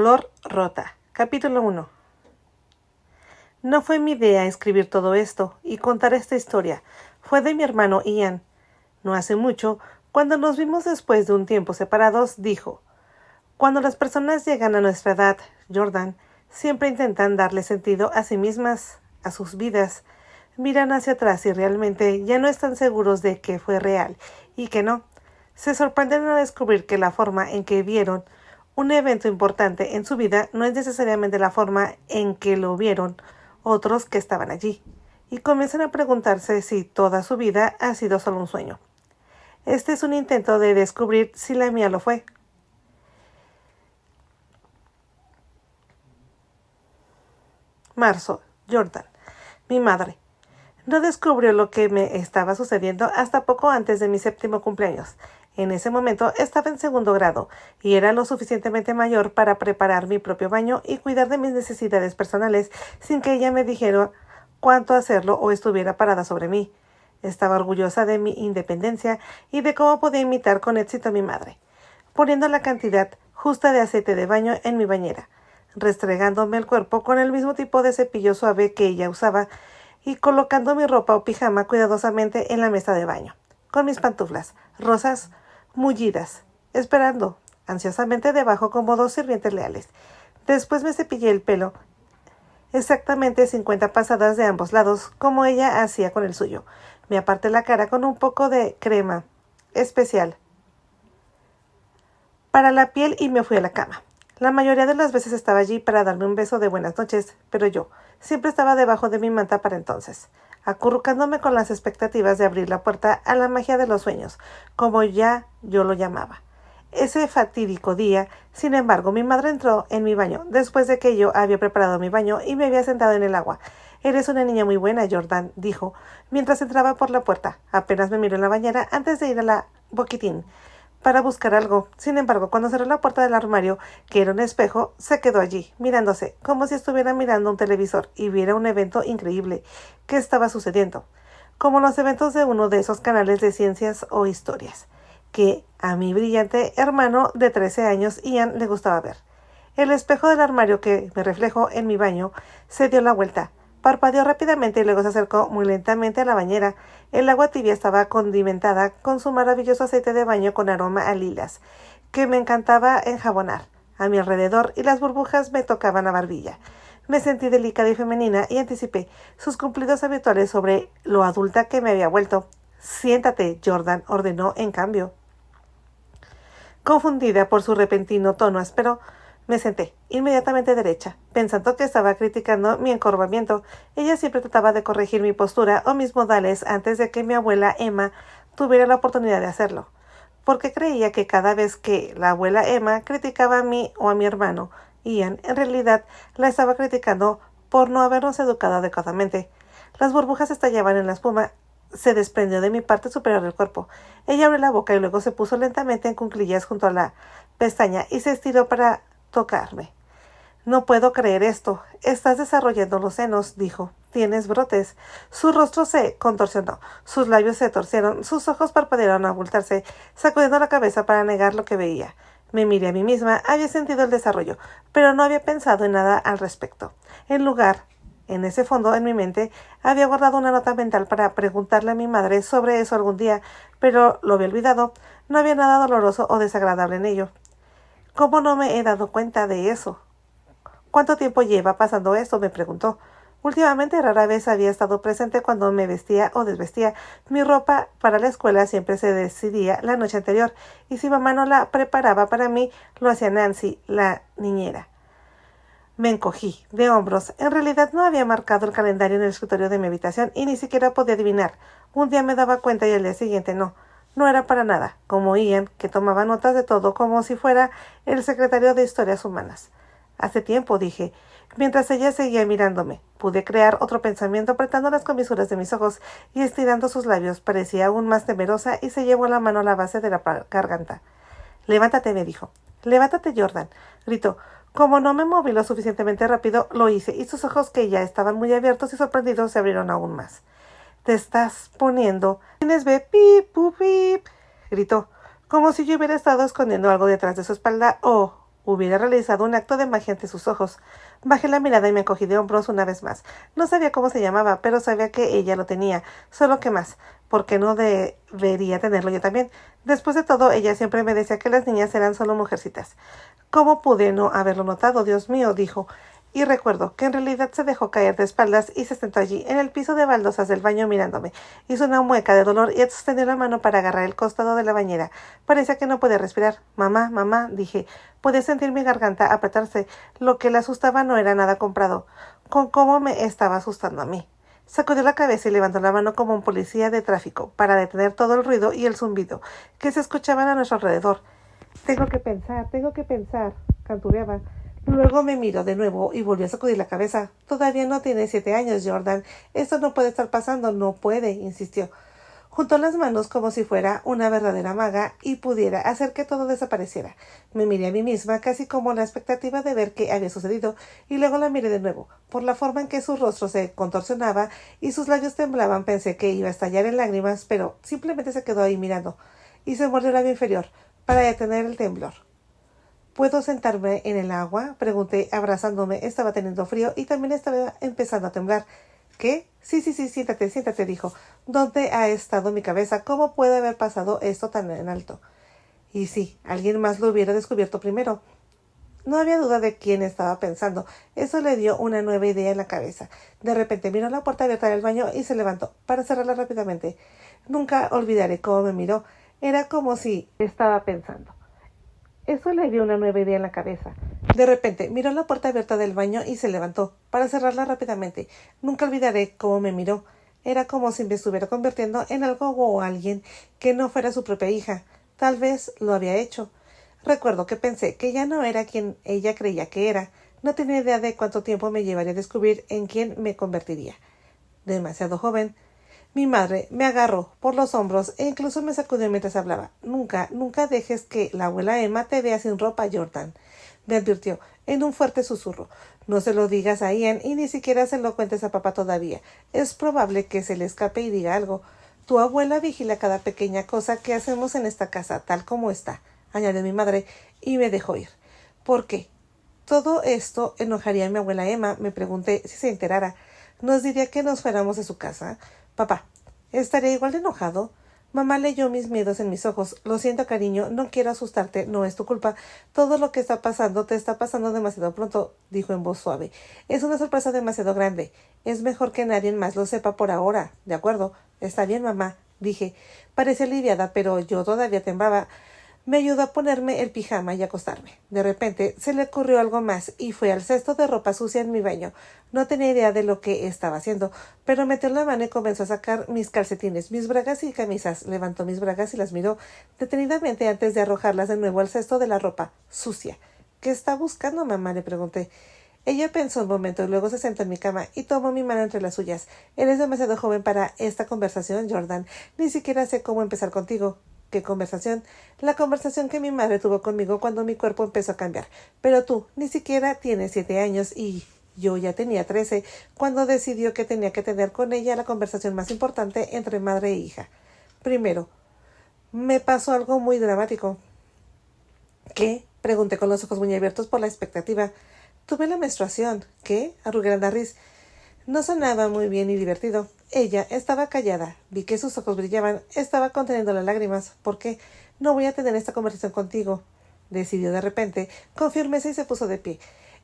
Flor rota. Capítulo 1. No fue mi idea escribir todo esto y contar esta historia. Fue de mi hermano Ian. No hace mucho, cuando nos vimos después de un tiempo separados, dijo: cuando las personas llegan a nuestra edad, Jordan, siempre intentan darle sentido a sí mismas, a sus vidas. Miran hacia atrás y realmente ya no están seguros de que fue real y que no. Se sorprenden al descubrir que la forma en que vieron un evento importante en su vida no es necesariamente la forma en que lo vieron otros que estaban allí, y comienzan a preguntarse si toda su vida ha sido solo un sueño. Este es un intento de descubrir si la mía lo fue. Marzo, Jordan. Mi madre no descubrió lo que me estaba sucediendo hasta poco antes de mi 7º cumpleaños. En ese momento estaba en 2º grado y era lo suficientemente mayor para preparar mi propio baño y cuidar de mis necesidades personales sin que ella me dijera cuánto hacerlo o estuviera parada sobre mí. Estaba orgullosa de mi independencia y de cómo podía imitar con éxito a mi madre, poniendo la cantidad justa de aceite de baño en mi bañera, restregándome el cuerpo con el mismo tipo de cepillo suave que ella usaba y colocando mi ropa o pijama cuidadosamente en la mesa de baño, con mis pantuflas rosas mullidas, esperando ansiosamente debajo como 2 sirvientes leales. Después me cepillé el pelo, exactamente 50 pasadas de ambos lados, como ella hacía con el suyo. Me aparté la cara con un poco de crema especial para la piel y me fui a la cama. La mayoría de las veces estaba allí para darme un beso de buenas noches, pero yo siempre estaba debajo de mi manta para entonces, acurrucándome con las expectativas de abrir la puerta a la magia de los sueños, como ya yo lo llamaba. Ese fatídico día, sin embargo, mi madre entró en mi baño, después de que yo había preparado mi baño y me había sentado en el agua. «Eres una niña muy buena, Jordan», dijo, mientras entraba por la puerta. Apenas me miró en la bañera antes de ir a la boquitín para buscar algo. Sin embargo, cuando cerró la puerta del armario, que era un espejo, se quedó allí, mirándose, como si estuviera mirando un televisor y viera un evento increíble que estaba sucediendo, como los eventos de uno de esos canales de ciencias o historias, que a mi brillante hermano de 13 años, Ian, le gustaba ver. El espejo del armario que me reflejó en mi baño se dio la vuelta, parpadeó rápidamente y luego se acercó muy lentamente a la bañera. El agua tibia estaba condimentada con su maravilloso aceite de baño con aroma a lilas, que me encantaba enjabonar a mi alrededor, y las burbujas me tocaban la barbilla. Me sentí delicada y femenina y anticipé sus cumplidos habituales sobre lo adulta que me había vuelto. «Siéntate», Jordan ordenó en cambio. Confundida por su repentino tono áspero, me senté inmediatamente derecha, pensando que estaba criticando mi encorvamiento. Ella siempre trataba de corregir mi postura o mis modales antes de que mi abuela Emma tuviera la oportunidad de hacerlo, porque creía que cada vez que la abuela Emma criticaba a mí o a mi hermano Ian, en realidad la estaba criticando por no habernos educado adecuadamente. Las burbujas estallaban en la espuma. Se desprendió de mi parte superior del cuerpo. Ella abrió la boca y luego se puso lentamente en cuclillas junto a la pestaña y se estiró para tocarme. «No puedo creer esto. Estás desarrollando los senos», dijo. «Tienes brotes». Su rostro se contorsionó, sus labios se torcieron, sus ojos parpadearon a abultarse, sacudiendo la cabeza para negar lo que veía. Me miré a mí misma. Había sentido el desarrollo, pero no había pensado en nada al respecto. En ese fondo, en mi mente, había guardado una nota mental para preguntarle a mi madre sobre eso algún día, pero lo había olvidado. No había nada doloroso o desagradable en ello. ¿Cómo no me he dado cuenta de eso? «¿Cuánto tiempo lleva pasando esto?», me preguntó. Últimamente rara vez había estado presente cuando me vestía o desvestía. Mi ropa para la escuela siempre se decidía la noche anterior, y si mamá no la preparaba para mí, lo hacía Nancy, la niñera. Me encogí de hombros. En realidad no había marcado el calendario en el escritorio de mi habitación y ni siquiera podía adivinar. Un día me daba cuenta y al día siguiente no. No era para nada como Ian, que tomaba notas de todo como si fuera el secretario de Historias Humanas. «Hace tiempo», dije, mientras ella seguía mirándome. Pude crear otro pensamiento apretando las comisuras de mis ojos y estirando sus labios. Parecía aún más temerosa y se llevó la mano a la base de la garganta. «Levántate», me dijo. «Levántate, Jordan», gritó. Como no me moví lo suficientemente rápido, lo hice, y sus ojos, que ya estaban muy abiertos y sorprendidos, se abrieron aún más. «Te estás poniendo...» «¿Tienes ve? Pip, pip», gritó, como si yo hubiera estado escondiendo algo detrás de su espalda. «Oh», hubiera realizado un acto de magia ante sus ojos. Bajé la mirada y me encogí de hombros una vez más. No sabía cómo se llamaba, pero sabía que ella lo tenía. Solo que más. ¿Por qué no debería tenerlo yo también? Después de todo, ella siempre me decía que las niñas eran solo mujercitas. ¿Cómo pude no haberlo notado? Dios mío, dijo. Y recuerdo que en realidad se dejó caer de espaldas y se sentó allí, en el piso de baldosas del baño mirándome. Hizo una mueca de dolor y extendió la mano para agarrar el costado de la bañera. Parecía que no podía respirar. Mamá, mamá, dije. Podía sentir mi garganta apretarse. Lo que la asustaba no era nada comprado, con cómo me estaba asustando a mí. Sacudió la cabeza y levantó la mano como un policía de tráfico, para detener todo el ruido y el zumbido que se escuchaban a nuestro alrededor. Tengo que pensar, cantureaba. Luego me miró de nuevo y volvió a sacudir la cabeza. Todavía no tiene 7 años, Jordan. Esto no puede estar pasando, no puede, insistió. Juntó las manos como si fuera una verdadera maga y pudiera hacer que todo desapareciera. Me miré a mí misma, casi como la expectativa de ver qué había sucedido, y luego la miré de nuevo. Por la forma en que su rostro se contorsionaba y sus labios temblaban, pensé que iba a estallar en lágrimas, pero simplemente se quedó ahí mirando, y se mordió el labio inferior, para detener el temblor. ¿Puedo sentarme en el agua? Pregunté, abrazándome. Estaba teniendo frío y también estaba empezando a temblar. ¿Qué? Sí, siéntate, dijo. ¿Dónde ha estado mi cabeza? ¿Cómo puede haber pasado esto tan en alto? Y sí, alguien más lo hubiera descubierto primero. No había duda de quién estaba pensando. Eso le dio una nueva idea en la cabeza. De repente miró la puerta abierta del baño y se levantó, para cerrarla rápidamente. Nunca olvidaré cómo me miró. Era como si estaba pensando. Eso le dio una nueva idea en la cabeza. De repente, miró la puerta abierta del baño y se levantó, para cerrarla rápidamente. Nunca olvidaré cómo me miró. Era como si me estuviera convirtiendo en algo o alguien que no fuera su propia hija. Tal vez lo había hecho. Recuerdo que pensé que ya no era quien ella creía que era. No tenía idea de cuánto tiempo me llevaría a descubrir en quién me convertiría. Demasiado joven. Mi madre me agarró por los hombros e incluso me sacudió mientras hablaba. Nunca dejes que la abuela Emma te vea sin ropa, Jordan, me advirtió en un fuerte susurro. No se lo digas a Ian y ni siquiera se lo cuentes a papá todavía. Es probable que se le escape y diga algo. Tu abuela vigila cada pequeña cosa que hacemos en esta casa, tal como está, añadió mi madre, y me dejó ir. ¿Por qué? ¿Todo esto enojaría a mi abuela Emma? Me pregunté si se enterara. ¿Nos diría que nos fuéramos de su casa? Papá, ¿estaría igual de enojado? Mamá leyó mis miedos en mis ojos. Lo siento, cariño, no quiero asustarte, no es tu culpa. Todo lo que está pasando te está pasando demasiado pronto, dijo en voz suave. Es una sorpresa demasiado grande. Es mejor que nadie más lo sepa por ahora, ¿de acuerdo? Está bien, mamá, dije. Parecía aliviada, pero yo todavía temblaba. Me ayudó a ponerme el pijama y acostarme. De repente se le ocurrió algo más y fue al cesto de ropa sucia en mi baño. No tenía idea de lo que estaba haciendo, pero metió la mano y comenzó a sacar mis calcetines, mis bragas y camisas. Levantó mis bragas y las miró detenidamente antes de arrojarlas de nuevo al cesto de la ropa sucia. ¿Qué está buscando, mamá?, le pregunté. Ella pensó un momento y luego se sentó en mi cama y tomó mi mano entre las suyas. Eres demasiado joven para esta conversación, Jordan. Ni siquiera sé cómo empezar contigo. ¿Qué conversación? La conversación que mi madre tuvo conmigo cuando mi cuerpo empezó a cambiar. Pero tú ni siquiera tienes 7 años y yo ya tenía 13 cuando decidió que tenía que tener con ella la conversación más importante entre madre e hija. Primero, me pasó algo muy dramático. ¿Qué? Pregunté con los ojos muy abiertos por la expectativa. Tuve la menstruación. ¿Qué? Arrugué la nariz. No sonaba muy bien ni divertido. Ella estaba callada. Vi que sus ojos brillaban. Estaba conteniendo las lágrimas. ¿Por qué? No voy a tener esta conversación contigo, decidió de repente, con firmeza, y se puso de pie.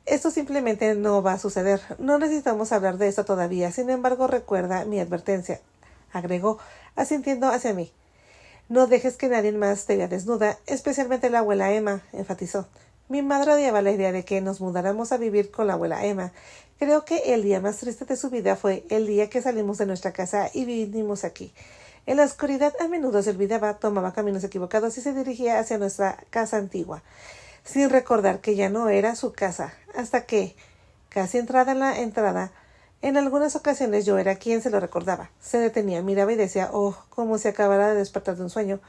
Esto simplemente no va a suceder. No necesitamos hablar de esto todavía. Sin embargo, recuerda mi advertencia, agregó, asintiendo hacia mí. No dejes que nadie más te vea desnuda, especialmente la abuela Emma, enfatizó. Mi madre odiaba la idea de que nos mudáramos a vivir con la abuela Emma. Creo que el día más triste de su vida fue el día que salimos de nuestra casa y vinimos aquí. En la oscuridad a menudo se olvidaba, tomaba caminos equivocados y se dirigía hacia nuestra casa antigua, sin recordar que ya no era su casa, hasta que, casi entrada en la entrada, en algunas ocasiones yo era quien se lo recordaba. Se detenía, miraba y decía, oh, como si acabara de despertar de un sueño.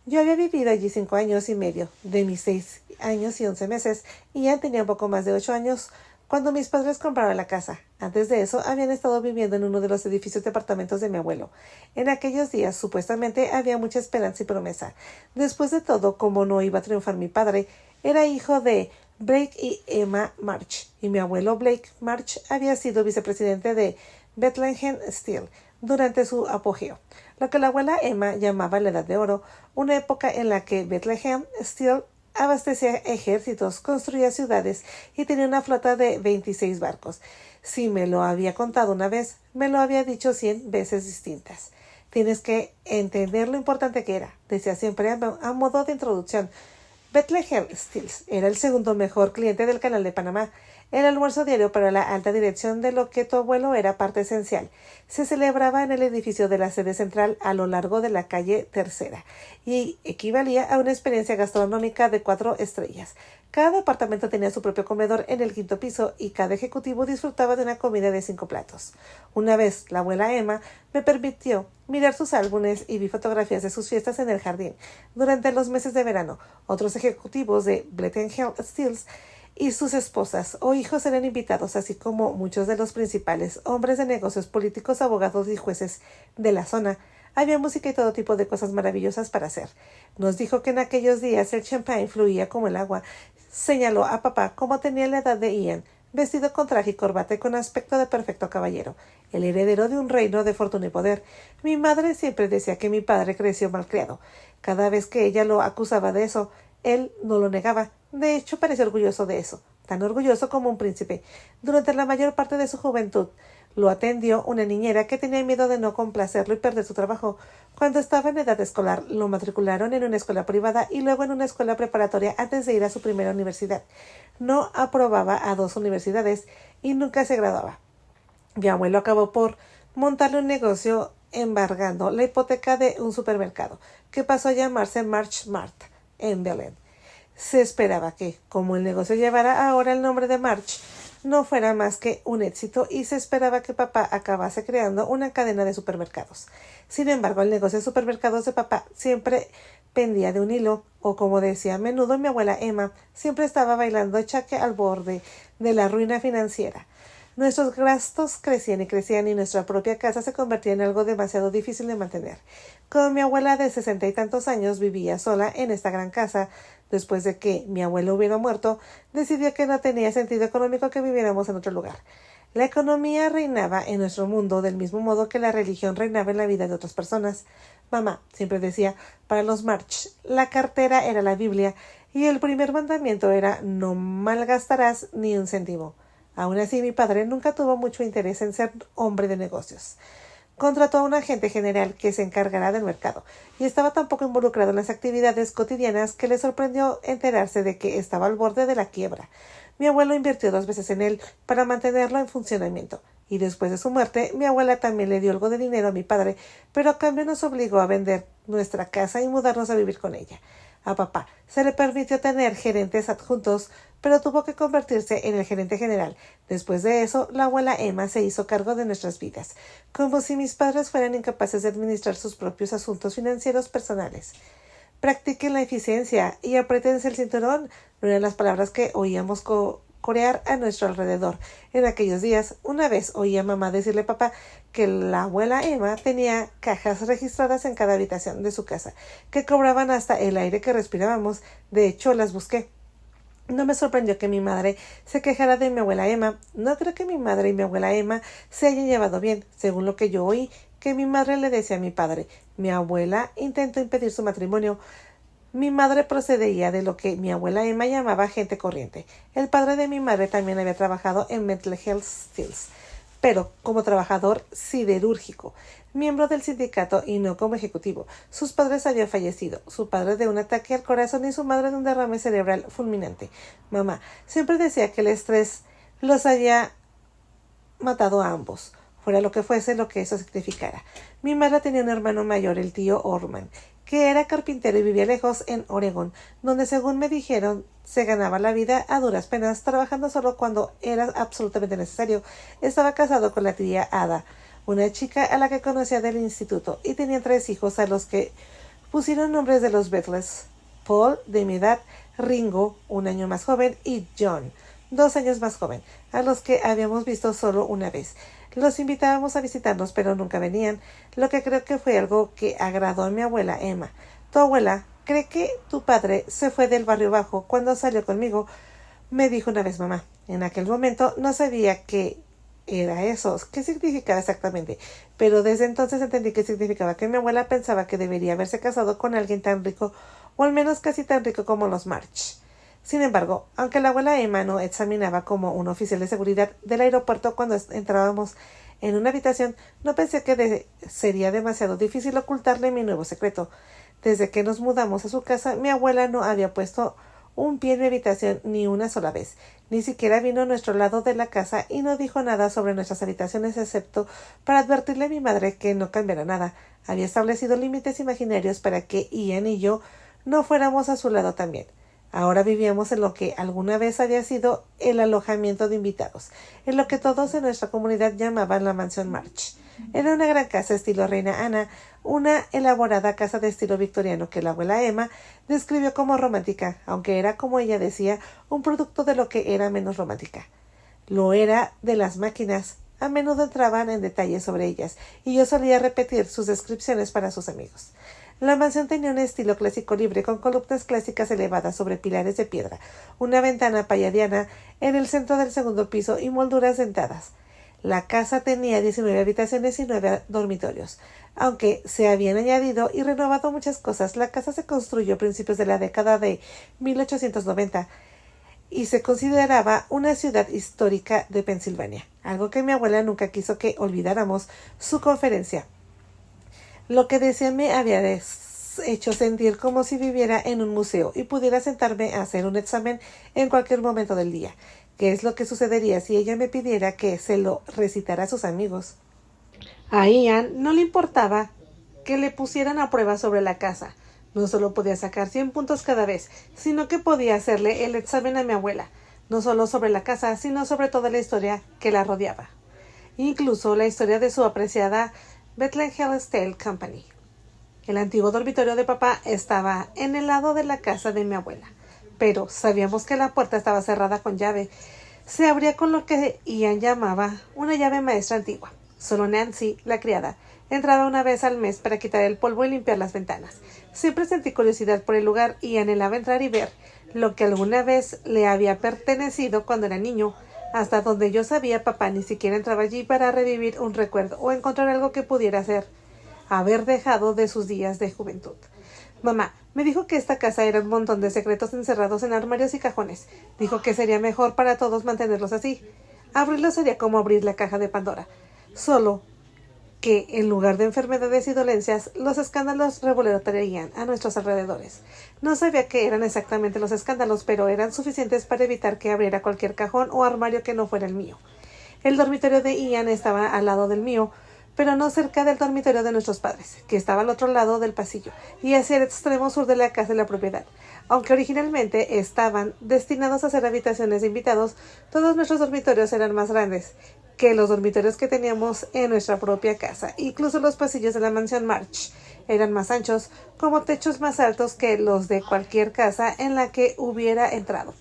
Yo había vivido allí 5 años y medio, de mis 6 años y 11 meses, y ya tenía un poco más de 8 años cuando mis padres compraron la casa. Antes de eso, habían estado viviendo en uno de los edificios de apartamentos de mi abuelo. En aquellos días, supuestamente, había mucha esperanza y promesa. Después de todo, como no iba a triunfar mi padre, era hijo de Blake y Emma March, y mi abuelo Blake March había sido vicepresidente de Bethlehem Steel durante su apogeo, lo que la abuela Emma llamaba la Edad de Oro, una época en la que Bethlehem Steel abastecía ejércitos, construía ciudades y tenía una flota de 26 barcos. Si me lo había contado una vez, me lo había dicho 100 veces distintas. Tienes que entender lo importante que era, decía siempre a modo de introducción. Bethlehem Steel era el segundo mejor cliente del Canal de Panamá. El almuerzo diario para la alta dirección de lo que tu abuelo era parte esencial. Se celebraba en el edificio de la sede central a lo largo de la calle Tercera y equivalía a una experiencia gastronómica de 4 estrellas. Cada departamento tenía su propio comedor en el 5º piso y cada ejecutivo disfrutaba de una comida de 5 platos. Una vez, la abuela Emma me permitió mirar sus álbumes y vi fotografías de sus fiestas en el jardín. Durante los meses de verano, otros ejecutivos de Bethlehem Steel y sus esposas o hijos eran invitados, así como muchos de los principales hombres de negocios, políticos, abogados y jueces de la zona. Había música y todo tipo de cosas maravillosas para hacer. Nos dijo que en aquellos días el champán fluía como el agua. Señaló a papá como tenía la edad de Ian, vestido con traje y corbata y con aspecto de perfecto caballero, el heredero de un reino de fortuna y poder. Mi madre siempre decía que mi padre creció malcriado. Cada vez que ella lo acusaba de eso, él no lo negaba. De hecho, parecía orgulloso de eso, tan orgulloso como un príncipe. Durante la mayor parte de su juventud, lo atendió una niñera que tenía miedo de no complacerlo y perder su trabajo. Cuando estaba en edad escolar, lo matricularon en una escuela privada y luego en una escuela preparatoria antes de ir a su primera universidad. No aprobaba a 2 universidades y nunca se graduaba. Mi abuelo acabó por montarle un negocio embargando la hipoteca de un supermercado, que pasó a llamarse March Mart en Belén. Se esperaba que, como el negocio llevara ahora el nombre de March, no fuera más que un éxito y se esperaba que papá acabase creando una cadena de supermercados. Sin embargo, el negocio de supermercados de papá siempre pendía de un hilo, o como decía a menudo mi abuela Emma, siempre estaba bailando chaque al borde de la ruina financiera. Nuestros gastos crecían y nuestra propia casa se convertía en algo demasiado difícil de mantener. Como mi abuela de 60 y tantos años vivía sola en esta gran casa, después de que mi abuelo hubiera muerto, decidió que no tenía sentido económico que viviéramos en otro lugar. La economía reinaba en nuestro mundo del mismo modo que la religión reinaba en la vida de otras personas. Mamá siempre decía, para los March, la cartera era la Biblia y el primer mandamiento era no malgastarás ni un céntimo. Aún así, mi padre nunca tuvo mucho interés en ser hombre de negocios. Contrató a un agente general que se encargará del mercado y estaba tan poco involucrado en las actividades cotidianas que le sorprendió enterarse de que estaba al borde de la quiebra. Mi abuelo invirtió 2 veces en él para mantenerlo en funcionamiento y después de su muerte mi abuela también le dio algo de dinero a mi padre, pero a cambio nos obligó a vender nuestra casa y mudarnos a vivir con ella. A papá se le permitió tener gerentes adjuntos, pero tuvo que convertirse en el gerente general. Después de eso, la abuela Emma se hizo cargo de nuestras vidas, como si mis padres fueran incapaces de administrar sus propios asuntos financieros personales. Practiquen la eficiencia y apriétense el cinturón, no eran las palabras que oíamos corear a nuestro alrededor. En aquellos días, una vez oí a mamá decirle a papá que la abuela Emma tenía cajas registradas en cada habitación de su casa, que cobraban hasta el aire que respirábamos. De hecho, las busqué. No me sorprendió que mi madre se quejara de mi abuela Emma. No creo que mi madre y mi abuela Emma se hayan llevado bien, según lo que yo oí, que mi madre le decía a mi padre. Mi abuela intentó impedir su matrimonio. Mi madre procedía de lo que mi abuela Emma llamaba gente corriente. El padre de mi madre también había trabajado en Bethlehem Steel, pero como trabajador siderúrgico, miembro del sindicato y no como ejecutivo. Sus padres habían fallecido, su padre de un ataque al corazón y su madre de un derrame cerebral fulminante. Mamá siempre decía que el estrés los había matado a ambos, fuera lo que fuese lo que eso significara. Mi madre tenía un hermano mayor, el tío Orman, que era carpintero y vivía lejos en Oregón, donde según me dijeron se ganaba la vida a duras penas, trabajando solo cuando era absolutamente necesario. Estaba casado con la tía Ada, una chica a la que conocía del instituto, y tenía 3 hijos a los que pusieron nombres de los Beatles: Paul, de mi edad, Ringo, 1 año más joven, y John, 2 años más joven, a los que habíamos visto solo una vez. Los invitábamos a visitarnos, pero nunca venían, lo que creo que fue algo que agradó a mi abuela Emma. Tu abuela cree que tu padre se fue del barrio bajo cuando salió conmigo, me dijo una vez mamá. En aquel momento no sabía qué era eso, qué significaba exactamente, pero desde entonces entendí qué significaba, que mi abuela pensaba que debería haberse casado con alguien tan rico, o al menos casi tan rico como los March. Sin embargo, aunque la abuela Emma no examinaba como un oficial de seguridad del aeropuerto cuando entrábamos en una habitación, no pensé que sería demasiado difícil ocultarle mi nuevo secreto. Desde que nos mudamos a su casa, mi abuela no había puesto un pie en mi habitación ni una sola vez. Ni siquiera vino a nuestro lado de la casa y no dijo nada sobre nuestras habitaciones excepto para advertirle a mi madre que no cambiara nada. Había establecido límites imaginarios para que Ian y yo no fuéramos a su lado también. Ahora vivíamos en lo que alguna vez había sido el alojamiento de invitados, en lo que todos en nuestra comunidad llamaban la mansión March. Era una gran casa estilo Reina Ana, una elaborada casa de estilo victoriano que la abuela Emma describió como romántica, aunque era, como ella decía, un producto de lo que era menos romántica. Lo era de las máquinas. A menudo entraban en detalles sobre ellas, y yo solía repetir sus descripciones para sus amigos. La mansión tenía un estilo clásico libre con columnas clásicas elevadas sobre pilares de piedra, una ventana palladiana en el centro del segundo piso y molduras dentadas. La casa tenía 19 habitaciones y 9 dormitorios. Aunque se habían añadido y renovado muchas cosas, la casa se construyó a principios de la década de 1890 y se consideraba una ciudad histórica de Pensilvania, algo que mi abuela nunca quiso que olvidáramos. Su conferencia, lo que decía, me había hecho sentir como si viviera en un museo y pudiera sentarme a hacer un examen en cualquier momento del día. ¿Qué es lo que sucedería si ella me pidiera que se lo recitara a sus amigos? A Ian no le importaba que le pusieran a prueba sobre la casa. No solo podía sacar 100 puntos cada vez, sino que podía hacerle el examen a mi abuela, no solo sobre la casa, sino sobre toda la historia que la rodeaba. Incluso la historia de su apreciada Bethlehem Steel Company. El antiguo dormitorio de papá estaba en el lado de la casa de mi abuela, pero sabíamos que la puerta estaba cerrada con llave. Se abría con lo que Ian llamaba una llave maestra antigua. Solo Nancy, la criada, entraba una vez al mes para quitar el polvo y limpiar las ventanas. Siempre sentí curiosidad por el lugar y anhelaba entrar y ver lo que alguna vez le había pertenecido cuando era niño. Hasta donde yo sabía, papá ni siquiera entraba allí para revivir un recuerdo o encontrar algo que pudiera haber dejado de sus días de juventud. Mamá me dijo que esta casa era un montón de secretos encerrados en armarios y cajones. Dijo que sería mejor para todos mantenerlos así. Abrirlos sería como abrir la caja de Pandora. Solo que, en lugar de enfermedades y dolencias, los escándalos revolotearían a nuestros alrededores. No sabía qué eran exactamente los escándalos, pero eran suficientes para evitar que abriera cualquier cajón o armario que no fuera el mío. El dormitorio de Ian estaba al lado del mío, pero no cerca del dormitorio de nuestros padres, que estaba al otro lado del pasillo, y hacia el extremo sur de la casa de la propiedad. Aunque originalmente estaban destinados a ser habitaciones de invitados, todos nuestros dormitorios eran más grandes que los dormitorios que teníamos en nuestra propia casa. Incluso los pasillos de la mansión March eran más anchos, como techos más altos que los de cualquier casa en la que hubiera entrado.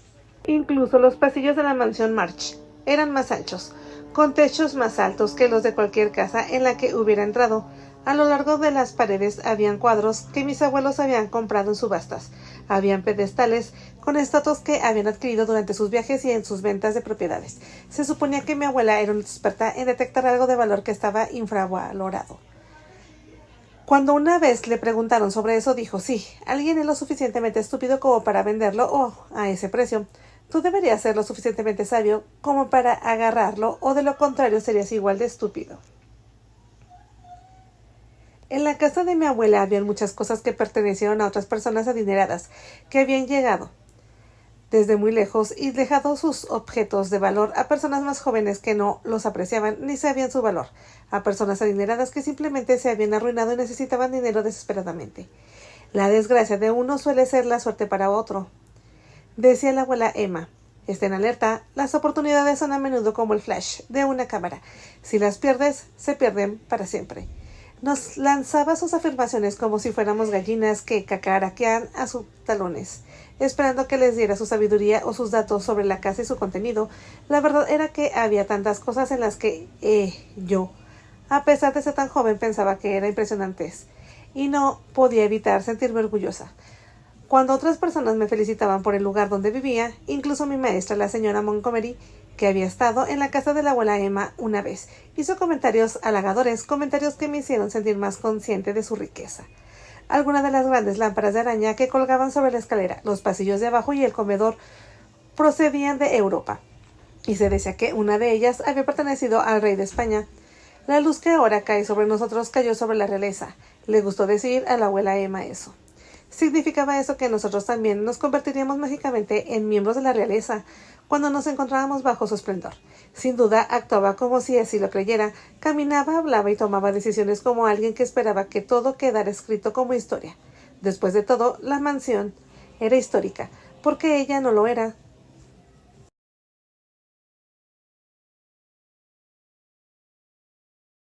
Incluso los pasillos de la mansión March eran más anchos, con techos más altos que los de cualquier casa en la que hubiera entrado. A lo largo de las paredes habían cuadros que mis abuelos habían comprado en subastas. Habían pedestales con estatuas que habían adquirido durante sus viajes y en sus ventas de propiedades. Se suponía que mi abuela era una experta en detectar algo de valor que estaba infravalorado. Cuando una vez le preguntaron sobre eso, dijo, sí, alguien es lo suficientemente estúpido como para venderlo a ese precio. Tú deberías ser lo suficientemente sabio como para agarrarlo, o de lo contrario serías igual de estúpido. En la casa de mi abuela había muchas cosas que pertenecieron a otras personas adineradas que habían llegado desde muy lejos y dejado sus objetos de valor a personas más jóvenes que no los apreciaban ni sabían su valor, a personas adineradas que simplemente se habían arruinado y necesitaban dinero desesperadamente. La desgracia de uno suele ser la suerte para otro. Decía la abuela Emma, estén alerta, las oportunidades son a menudo como el flash de una cámara. Si las pierdes, se pierden para siempre. Nos lanzaba sus afirmaciones como si fuéramos gallinas que cacaraquean a sus talones, esperando que les diera su sabiduría o sus datos sobre la casa y su contenido. La verdad era que había tantas cosas en las que yo, a pesar de ser tan joven, pensaba que eran impresionantes, y no podía evitar sentirme orgullosa. Cuando otras personas me felicitaban por el lugar donde vivía, incluso mi maestra, la señora Montgomery, que había estado en la casa de la abuela Emma una vez, hizo comentarios halagadores, comentarios que me hicieron sentir más consciente de su riqueza. Algunas de las grandes lámparas de araña que colgaban sobre la escalera, los pasillos de abajo y el comedor procedían de Europa, y se decía que una de ellas había pertenecido al rey de España. La luz que ahora cae sobre nosotros cayó sobre la realeza. Le gustó decir a la abuela Emma eso. Significaba eso que nosotros también nos convertiríamos mágicamente en miembros de la realeza cuando nos encontrábamos bajo su esplendor. Sin duda actuaba como si así lo creyera, caminaba, hablaba y tomaba decisiones como alguien que esperaba que todo quedara escrito como historia. Después de todo, la mansión era histórica, porque ella no lo era.